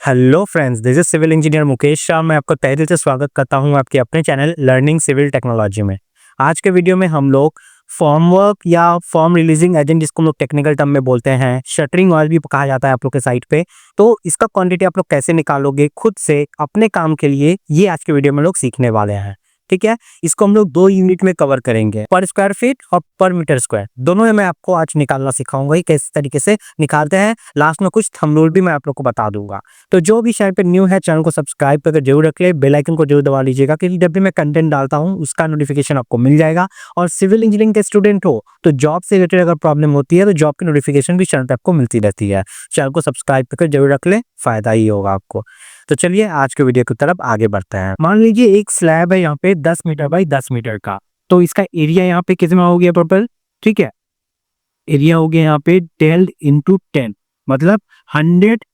Hello friends, this is civil engineer Mukesh Shah. मैं आपका तहे दिल से स्वागत करता हूं आपके अपने चैनल लर्निंग सिविल टेक्नोलॉजी में। आज के वीडियो में हम लोग फॉर्म वर्क या फॉर्म रिलीजिंग एजेंट, जिसको हम लोग टेक्निकल टर्म में बोलते हैं, शटरिंग ऑयल भी कहा जाता है आप लोग के साइट पे, तो इसका क्वांटिटी आप लोग कैसे निकालोगे खुद से अपने काम के लिए, ये आज के वीडियो में लोग सीखने वाले हैं। ठीक है, इसको हम लोग 2 यूनिट में कवर करेंगे, पर स्क्वायर फीट और पर मीटर स्क्वायर। दोनों में मैं आपको आज निकालना सिखाऊंगा ही किस तरीके से निकालते हैं। लास्ट में कुछ थंब रूल भी मैं आप लोग को बता दूंगा। तो जो भी चैनल पे न्यू है, चैनल को सब्सक्राइब करके जरूर रख ले, बेल आइकन को जरूर दबा लीजिएगा, क्योंकि जब भी मैं कंटेंट डालता हूँ उसका नोटिफिकेशन आपको मिल जाएगा। और सिविल इंजीनियरिंग के स्टूडेंट हो तो जॉब से रिलेटेड अगर प्रॉब्लम होती है तो जॉब की नोटिफिकेशन भी चैनल पे आपको मिलती रहती है। चैनल को सब्सक्राइब करके जरूर रख ले, फायदा ही होगा आपको। तो चलिए आज के वीडियो की तरफ आगे बढ़ते हैं। मान लीजिए एक स्लैब है यहाँ पे 10 मीटर बाई 10 मीटर का, तो इसका एरिया यहाँ पे कितना हो गया टोटल? ठीक है, एरिया हो गया यहाँ पे 10 इंटू 10, मतलब 100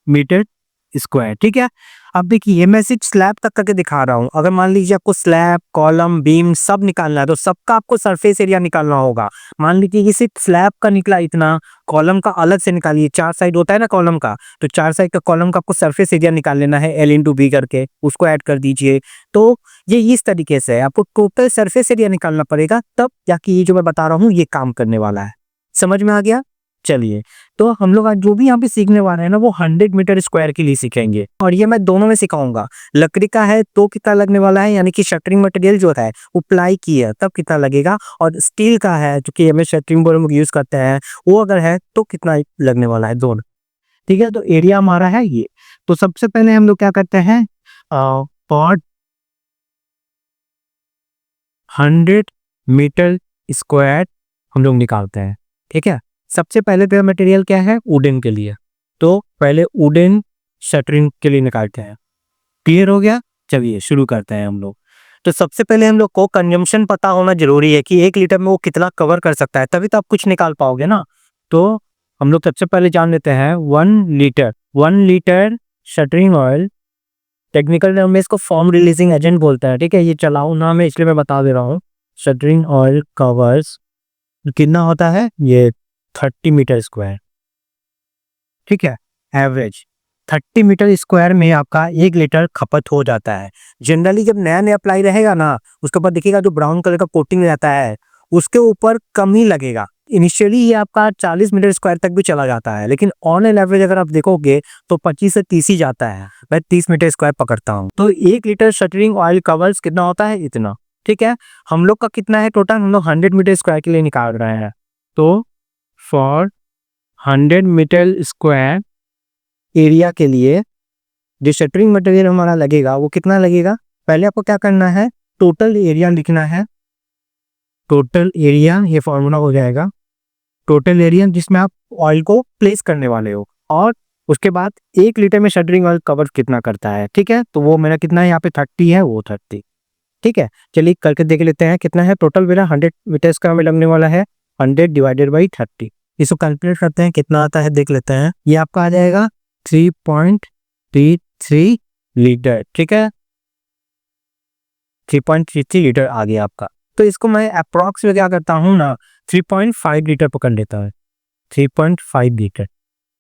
मीटर स्क्वायर। ठीक है, अब देखिए मैं सिर्फ स्लैब तक करके दिखा रहा हूँ। अगर मान लीजिए आपको स्लैब, कॉलम, बीम सब निकालना है तो सबका आपको सरफेस एरिया निकालना होगा। मान लीजिए ये सिर्फ स्लैब का निकला इतना, कॉलम का अलग से निकालिए। 4 साइड होता है ना कॉलम का, तो 4 साइड का कॉलम का आपको सरफेस एरिया निकाल लेना है, L इंटू बी करके, उसको ऐड कर दीजिए। तो ये इस तरीके से है, आपको टोटल सरफेस एरिया निकालना पड़ेगा, तब जाके ये जो मैं बता रहा हूँ ये काम करने वाला है। समझ में आ गया? चलिए, तो हम लोग आज जो भी यहाँ पे सीखने वाले हैं ना, वो 100 मीटर स्क्वायर के लिए सीखेंगे, और ये मैं दोनों में सिखाऊंगा। लकड़ी का है तो कितना लगने वाला है, यानी कि शटरिंग मटेरियल जो है वो प्लाई की है तब कितना लगेगा, और स्टील का है जो कि हमें शटरिंग बोर्ड में यूज करते हैं, वो अगर है तो कितना लगने वाला है, दोनों। ठीक है, तो एरिया हमारा है ये। तो सबसे पहले हम लोग क्या करते हैं, पर 100 मीटर स्क्वायर हम लोग निकालते हैं। ठीक है, सबसे पहले तो मटेरियल क्या है, वुडन के लिए, तो पहले वुडन शटरिंग के लिए निकालते हैं। क्लियर हो गया? चलिए शुरू करते हैं हम लोग। तो सबसे पहले हम लोग को कंजम्पशन पता होना जरूरी है कि 1 लीटर में वो कितना कवर कर सकता है, तभी तो आप कुछ निकाल पाओगे ना। तो हम लोग सबसे पहले जान लेते हैं 1 litre shuttering oil, technical term में इसको फॉर्म रिलीजिंग एजेंट बोलते हैं। ठीक है, ये चलाऊ नाम है इसलिए मैं बता दे रहा हूँ। शटरिंग ऑयल कवर्स कितना होता है, ये 30 मीटर स्क्वायर। ठीक है, एवरेज 30 मीटर स्क्वायर में आपका 1 लीटर खपत हो जाता है। जनरली जब नया नया प्लाई रहेगा ना, उसके ऊपर देखिएगा जो ब्राउन कलर का कोटिंग रहता है, उसके ऊपर कम ही लगेगा। इनिशियली ये आपका 40 मीटर स्क्वायर तक भी चला जाता है, लेकिन ऑन एन एवरेज अगर आप देखोगे तो 25 से 30 ही जाता है। मैं 30 मीटर स्क्वायर पकड़ता हूँ। तो 1 लीटर शटरिंग ऑयल कवर्स कितना होता है, इतना। ठीक है, हम लोग का कितना है टोटल, हम लोग 100 मीटर स्क्वायर के लिए निकाल रहे हैं। तो फॉर 100 मीटर स्क्वायर एरिया के लिए जो शटरिंग मटेरियल हमारा लगेगा वो कितना लगेगा, पहले आपको क्या करना है, टोटल एरिया लिखना है। टोटल एरिया, ये फॉर्मूला हो जाएगा टोटल एरिया जिसमें आप ऑयल को प्लेस करने वाले हो, और उसके बाद 1 लीटर में शटरिंग ऑयल कवर कितना करता है। ठीक है, तो वो मेरा कितना है, यहाँ पे 30 है, वो 30। ठीक है, चलिए करके देख लेते हैं कितना है टोटल। मेरा 100 मीटर स्क्वायर में लगने वाला है 100 डिवाइडेड बाई 30। इसको कैलकुलेट करते हैं कितना आता है, देख लेते हैं। ये आपका आ जाएगा 3.33 लीटर। ठीक है, 3.33 लीटर आ गया आपका। तो इसको मैं अप्रॉक्स में क्या करता हूँ ना, 3.5 लीटर पकड़ लेता है। 3.5 लीटर,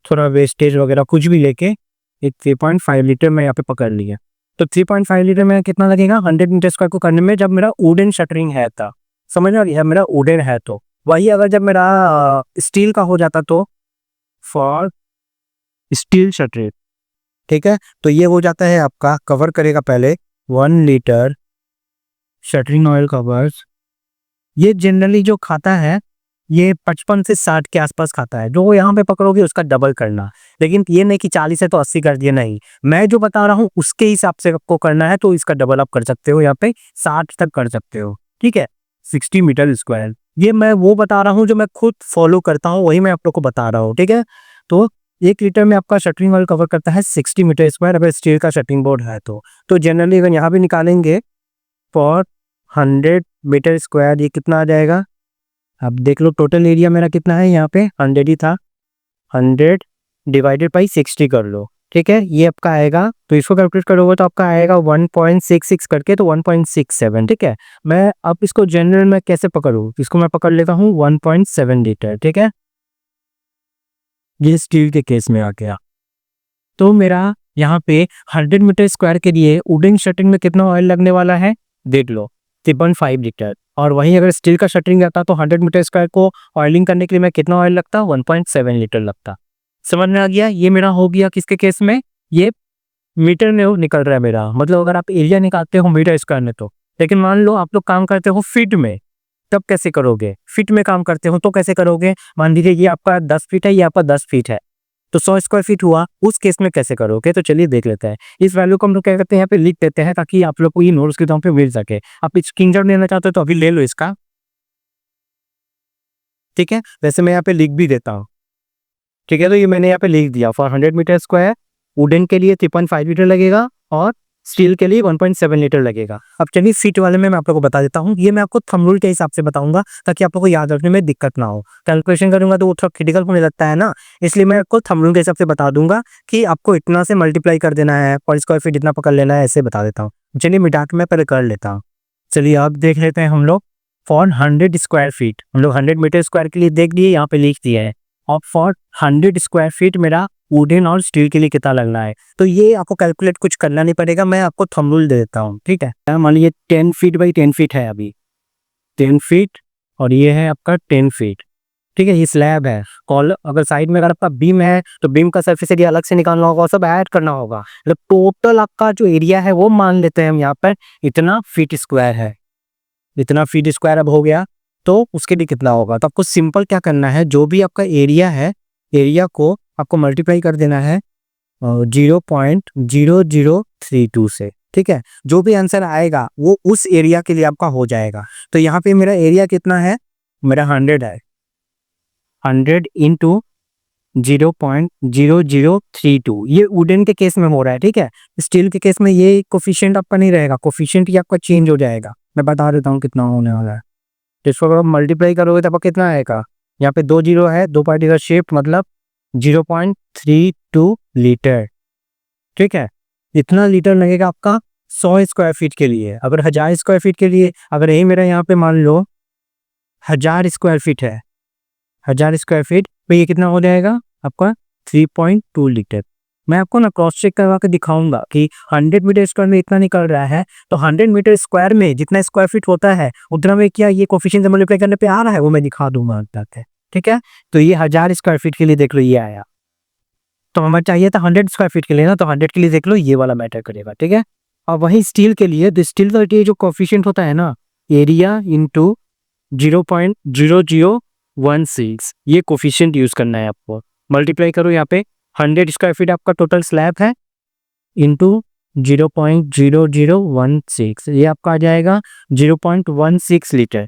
थोड़ा वेस्टेज वगैरह कुछ भी लेके एक 3.5 लीटर मैं यहाँ पे पकड़ लिया। तो 3.5 लीटर में कितना लगेगा 100 मीटर स्क्वायर को करने में, जब मेरा वुडन शटरिंग है था। समझ में आ गया, मेरा वुडन है तो वही। अगर जब मेरा स्टील का हो जाता तो फॉर स्टील शटरिंग। ठीक है, तो ये हो जाता है आपका, कवर करेगा पहले 1 लीटर शटरिंग ऑयल कवर्स। ये जनरली जो खाता है ये 55 से 60 के आसपास खाता है। जो यहाँ पे पकड़ोगे उसका डबल करना, लेकिन ये नहीं कि 40 है तो 80 कर दिया, नहीं। मैं जो बता रहा हूँ उसके हिसाब से आपको करना है, तो इसका डबल आप कर सकते हो, यहाँ पे 60 तक कर सकते हो। ठीक है, 60 मीटर स्क्वायर। ये मैं वो बता रहा हूँ जो मैं खुद फॉलो करता हूँ, वही मैं आप लोग को बता रहा हूँ। ठीक है, तो 1 लीटर में आपका शटरिंग ऑयल कवर करता है 60 मीटर स्क्वायर, अगर स्टील का शटरिंग बोर्ड है तो जनरली अगर यहाँ भी निकालेंगे फॉर 100 मीटर स्क्वायर, ये कितना आ जाएगा, अब देख लो टोटल एरिया मेरा कितना है, यहाँ पे 100 ही था, 100 डिवाइडेड बाई 60 कर लो। ठीक है, ये आपका आएगा, तो इसको कैलकुलेट करोगे तो आपका आएगा 1.66 करके, तो 1.67। ठीक है, मैं अब इसको जनरल में कैसे पकड़ूँ, इसको मैं पकड़ लेता हूँ 1.7 लीटर। ठीक है, ये स्टील के केस में आ गया। तो मेरा यहाँ पे 100 मीटर स्क्वायर के लिए वुडन शटरिंग में कितना ऑयल लगने वाला है देख लो, 3.5 लीटर। और वहीं अगर स्टील का शटरिंग रहता तो 100 मीटर स्क्वायर को ऑयलिंग करने के लिए मैं कितना ऑयल लगता, 1.7 लीटर लगता। समझ में आ गया? ये मेरा हो गया किसके केस में, ये मीटर में निकल रहा है मेरा, मतलब अगर आप एरिया निकालते हो मीटर स्क्वायर में तो। लेकिन मान लो आप लोग काम करते हो फीट में, तब कैसे करोगे? फीट में काम करते हो तो कैसे करोगे? मान लीजिए ये आपका 10 फीट है, ये आपका 10 फीट है, तो 100 स्क्वायर फीट हुआ, उस केस में कैसे करोगे? तो चलिए देख लेते हैं। इस वैल्यू को हम लोग क्या करते हैं, यहाँ पे लिख देते हैं ताकि आप लोग को ये नोट्स के तौर पे मिल सके। आप स्क्रीनशॉट लेना चाहते हो तो अभी ले लो इसका, ठीक है? वैसे मैं यहाँ पे लिख भी देता हूँ, ठीक है? तो ये मैंने यहाँ पे लिख दिया, फॉर 100 मीटर स्क्वायर वुडन के लिए 3.5 लीटर लगेगा और स्टील के लिए 1.7 लीटर लगेगा। अब चलिए फीट वाले में मैं आप लोग को बता देता हूँ। ये मैं आपको थंब रूल के हिसाब से बताऊंगा ताकि आप लोग को याद रखने में दिक्कत ना हो। कैलकुलेशन करूंगा तो वो थोड़ा क्रिटिकल होने लगता है ना, इसलिए मैं आपको थंब रूल के हिसाब से बता दूंगा कि आपको इतना से मल्टीप्लाई कर देना है, पर स्क्वायर फीट इतना पकड़ लेना है, ऐसे बता देता हूँ। चलिए मिटा के मैं पहले कर लेता हूँ। चलिए अब देख लेते हैं हम लोग फॉर 100 स्क्वायर फीट, हम लोग 100 मीटर स्क्वायर के लिए देख लिए, यहाँ पे लिख दिया है। और फॉर 100 स्क्वायर फीट मेरा वुडन और स्टील के लिए कितना लगना है, तो ये आपको कैलकुलेट कुछ करना नहीं पड़ेगा, मैं आपको थंब रूल दे देता हूँ, ठीक है? मान लीजिए 10 फीट बाई 10 फीट है, अभी 10 फीट और ये है आपका 10 फीट, ठीक है? ये स्लैब है। कॉल अगर साइड में अगर आपका बीम है तो बीम का सरफेस एरिया अलग से निकालना होगा, सब ऐड करना होगा। मतलब टोटल आपका जो एरिया है वो मान लेते हैं हम यहाँ पर इतना फीट स्क्वायर है, इतना फीट स्क्वायर अब हो गया, तो उसके लिए कितना होगा? तो आपको सिंपल क्या करना है, जो भी आपका एरिया है, एरिया को आपको मल्टीप्लाई कर देना है 0.0032 से, ठीक है? जो भी आंसर आएगा वो उस एरिया के लिए आपका हो जाएगा। तो यहाँ पे मेरा एरिया कितना है, मेरा 100 है, 100 इंटू 0.0032, ये वुडन के केस में हो रहा है, ठीक है? स्टील के केस में ये कोफिशिएंट आपका नहीं रहेगा, कोफिशिएंट ही आपका चेंज हो जाएगा। मैं बता देता हूँ कितना होने वाला है। तो इसको अगर मल्टीप्लाई करोगे तो आपका कितना आएगा, यहाँ पे 2 जीरो है, 2 पार्टी का शिफ्ट, मतलब 0.32 लीटर, ठीक है? इतना लीटर लगेगा आपका 100 स्क्वायर फीट के लिए। अगर 1000 स्क्वायर फीट के लिए, अगर यही मेरा यहाँ पे मान लो 1000 स्क्वायर फीट है, 1000 स्क्वायर फीट तो ये कितना हो जाएगा आपका 3.2 लीटर। मैं आपको ना क्रॉस चेक करवा के दिखाऊंगा कि 100 मीटर स्क्वायर में इतना निकल रहा है, तो 100 मीटर स्क्वायर में जितना स्क्वायर फीट होता है उतना में क्या ये कोफिशिएंट से मल्टीप्लाई करने पे आ रहा है, वो मैं दिखा दूंगा, ठीक है? तो ये 1000 स्क्वायर फीट के लिए देख लो ये आया, तो हमें चाहिए था 100 स्क्वायर फीट के लिए ना, तो 100 के लिए देख लो ये वाला मैटर करेगा, ठीक है? और वही स्टील के लिए, तो स्टील का ये जो कोफिशिएंट होता है ना, एरिया इंटू 0.0016, ये कोफिशिएंट यूज करना है आपको। मल्टीप्लाई करो यहाँ पे 100 स्क्वायर फीट आपका टोटल स्लैब है इंटू 0.0016, ये आपका आ जाएगा 0.16 लीटर,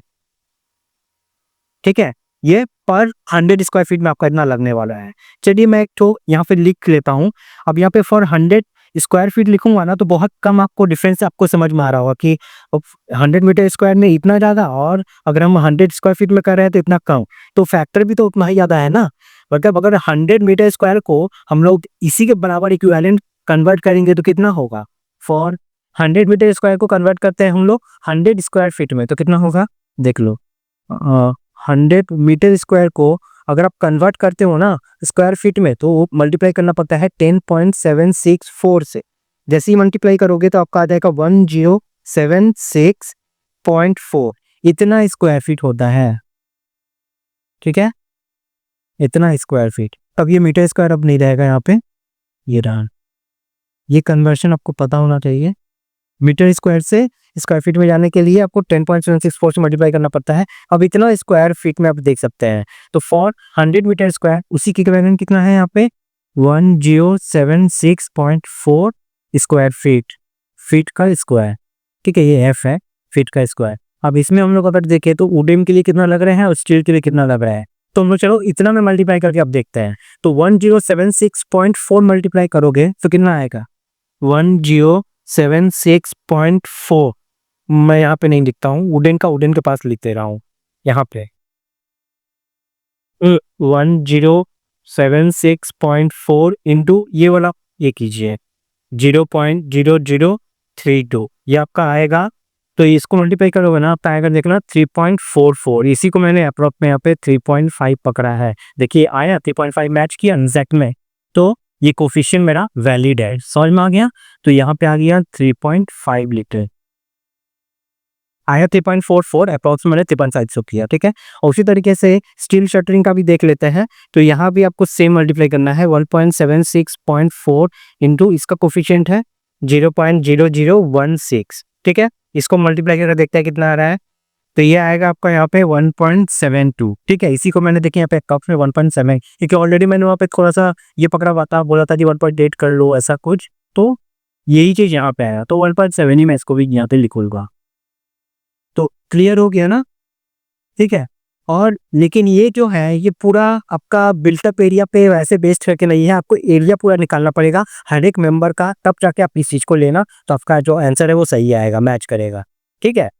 ठीक है? ये पर 100 स्क्वायर फीट में आपका इतना लगने वाला है। चलिए मैं एक तो यहाँ पे लिख लेता हूँ। अब यहाँ पे फॉर 100 स्क्वायर फीट लिखूंगा ना तो बहुत कम आपको डिफरेंस आपको समझ में आ रहा होगा कि 100 मीटर स्क्वायर में इतना ज़्यादा और अगर हम 100 स्क्वायर फीट में कर रहे हैं तो इतना कम, तो फैक्टर भी तो उतना ही ज़्यादा है ना। मतलब अगर 100 मीटर स्क्वायर को हम लोग इसी के बराबर इक्विवेलेंट कन्वर्ट करेंगे तो कितना होगा, फॉर 100 मीटर स्क्वायर को कन्वर्ट करते हैं हम लोग 100 स्क्वायर फीट में, तो कितना होगा देख लो। 100 मीटर स्क्वायर को अगर आप कन्वर्ट करते हो ना स्क्वायर फीट में तो मल्टीप्लाई करना पड़ता है 10.764 से। जैसे ही मल्टीप्लाई करोगे तो आपका आ जाएगा 1076.4, इतना स्क्वायर फीट होता है, ठीक है? इतना स्क्वायर फीट। अब ये मीटर स्क्वायर अब नहीं रहेगा यहाँ पे, ये रहा। ये कन्वर्शन आपको पता होना चाहिए। मीटर स्क्वायर से स्क्वायर फीट में जाने के लिए आपको 10.764 से मल्टीप्लाई करना पड़ता है। अब इतना स्क्वायर फीट में आप देख सकते हैं, तो फॉर 100 मीटर स्क्वायर उसी की इक्विवेलेंट कितना है यहाँ पे 1076.4 स्क्वायर फीट, फीट का स्क्वायर, ठीक है? ये एफ है फीट का स्क्वायर। अब इसमें हम लोग अगर देखें तो वुडन के लिए कितना लग रहा है और स्टील के लिए कितना लग रहा है, तो हम लोग चलो इतना में मल्टीप्लाई करके अब देखते हैं। तो 1076.4 मल्टीप्लाई करोगे तो कितना आएगा 1076.4, मैं यहाँ पे नहीं लिखता हूँ, वुडन का वुडन के पास लिख दे रहा हूँ यहाँ पे 1076.4 इंटू ये वाला ये कीजिए 0.0032, ये आपका आएगा। तो इसको मल्टीप्लाई करोगे ना आपका आएगा देखना 3.44, इसी को मैंने अप्रोक्स में यहाँ पे 3.5 पकड़ा है। देखिए आया 3.5 मैच किया एग्जैक्ट में, तो ये कोफिशिएंट मेरा वैलिड है। समझ में आ गया? तो यहाँ पे आ गया 3.5 लीटर, आया 3.44, अप्रॉक्स मैंने 3.5 किया, ठीक है। और उसी तरीके से स्टील शटरिंग का भी देख लेते हैं। तो यहाँ भी आपको सेम मल्टीप्लाई करना है, 1.76.4 इंटू इसका कोफिशिएंट है 0.0016, ठीक है। इसको मल्टीप्लाई करके देखते हैं कितना आ रहा है। तो ये आएगा आपका यहाँ पे 1.72, ठीक है। इसी को मैंने देखिए यहाँ पे कप में 1.7, क्योंकि ऑलरेडी मैंने वहाँ पे थोड़ा सा ये पकड़ा हुआ था, बोला था जी 1.8 कर लो ऐसा कुछ, तो यही चीज़ यहाँ पे आया। तो 1.7 ही मैं इसको भी यहाँ पे लिखूंगा। तो क्लियर हो गया ना, ठीक है। और लेकिन ये जो है ये पूरा आपका बिल्टअप एरिया पे वैसे बेस्ड करके नहीं है, आपको एरिया पूरा निकालना पड़ेगा हर एक मेंबर का, तब जाके आप इस चीज़ को लेना, तो आपका जो आंसर है वो सही आएगा, मैच करेगा, ठीक है।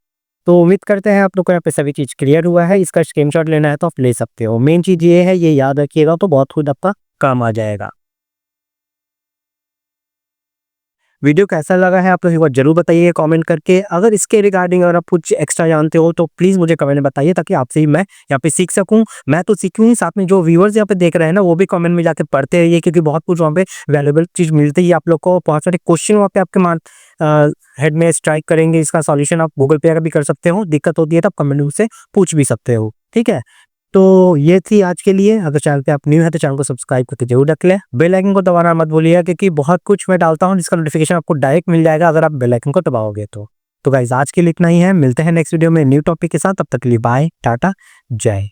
तो उम्मीद करते हैं आप लोग को यहाँ पे सभी चीज़ क्लियर हुआ है। इसका स्क्रीनशॉट लेना है तो आप ले सकते हो। मेन चीज़ ये है, ये याद रखिएगा तो बहुत खुद आपका काम आ जाएगा। वीडियो कैसा लगा है आप लोग एक बार जरूर बताइए कमेंट करके। अगर इसके रिगार्डिंग अगर आप कुछ एक्स्ट्रा जानते हो तो प्लीज़ मुझे कमेंट में बताइए, ताकि आपसे ही मैं यहाँ पे सीख सकूँ। मैं तो सीखूँ ही, साथ में जो व्यूअर्स यहाँ पे देख रहे हैं ना वो भी कमेंट में जाके पढ़ते रहिए, क्योंकि बहुत कुछ वहाँ पे वैल्यूएबल चीज़ मिलती है आप लोग को। बहुत सारे क्वेश्चन वहाँ पे आपके हेड में स्ट्राइक करेंगे, इसका सॉल्यूशन आप गूगल पे भी कर सकते हो। दिक्कत होती है तो आप कमेंट में से पूछ भी सकते हो, ठीक है। तो ये थी आज के लिए। अगर चैनल पे आप न्यू है तो चैनल को सब्सक्राइब करके जरूर रख लें। बेल आइकन को दबाना मत भूलिएगा, क्योंकि बहुत कुछ मैं डालता हूँ जिसका नोटिफिकेशन आपको डायरेक्ट मिल जाएगा अगर आप बेल आइकन को दबाओगे तो गाइस आज के लिए इतना ही है। मिलते हैं नेक्स्ट वीडियो में न्यू टॉपिक के साथ। तब तक के लिए बाय, टाटा, जय।